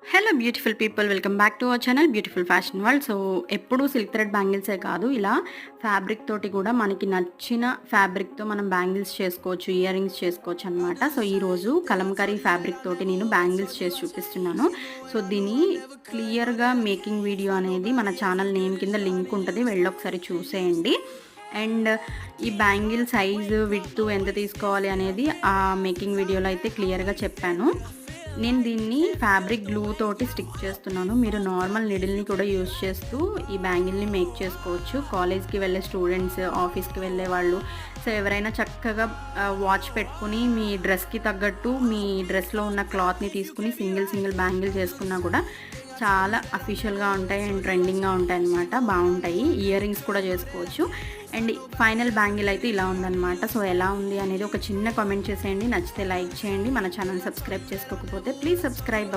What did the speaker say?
Hello beautiful people, welcome back to our channel beautiful fashion world. So ఎప్పుడు silk thread బ్యాంగిల్సే కాదు, ఇలా fabric తోటి కూడా మనకి నచ్చిన ఫ్యాబ్రిక్తో మనం బ్యాంగిల్స్ చేసుకోవచ్చు, ఇయర్ రింగ్స్ చేసుకోవచ్చు అనమాట. సో ఈరోజు కలంకారీ ఫ్యాబ్రిక్ తోటి నేను బ్యాంగిల్స్ చేసి చూపిస్తున్నాను. సో దీని క్లియర్గా మేకింగ్ వీడియో అనేది మన ఛానల్ నేమ్ కింద లింక్ ఉంటుంది, వెళ్ళి ఒకసారి చూసేయండి. అండ్ ఈ బ్యాంగిల్ సైజు విడ్త్ ఎంత తీసుకోవాలి అనేది ఆ మేకింగ్ వీడియోలో అయితే క్లియర్గా చెప్పాను. నేను దీన్ని ఫ్యాబ్రిక్ గ్లూ తోటి స్టిక్ చేస్తున్నాను. మీరు నార్మల్ నిడిల్ని కూడా యూజ్ చేస్తూ ఈ బ్యాంగిల్ని మేక్ చేసుకోవచ్చు. కాలేజ్కి వెళ్ళే స్టూడెంట్స్, ఆఫీస్కి వెళ్ళే వాళ్ళు, సో ఎవరైనా చక్కగా వాచ్ పెట్టుకుని మీ డ్రెస్కి తగ్గట్టు మీ డ్రెస్లో ఉన్న క్లాత్ని తీసుకుని సింగిల్ బ్యాంగిల్ చేసుకున్నా కూడా చాలా అఫీషియల్గా ఉంటాయి అండ్ ట్రెండింగ్గా ఉంటాయి అన్నమాట. బాగుంటాయి. ఇయర్ రింగ్స్ కూడా చేసుకోవచ్చు. అండ్ ఫైనల్ బ్యాంగిల్ అయితే ఇలా ఉందన్నమాట. సో ఎలా ఉంది అనేది ఒక చిన్న కామెంట్ చేసేయండి. నచ్చితే లైక్ చేయండి. మన ఛానల్ సబ్స్క్రైబ్ చేసుకోకపోతే ప్లీజ్ సబ్స్క్రైబ్.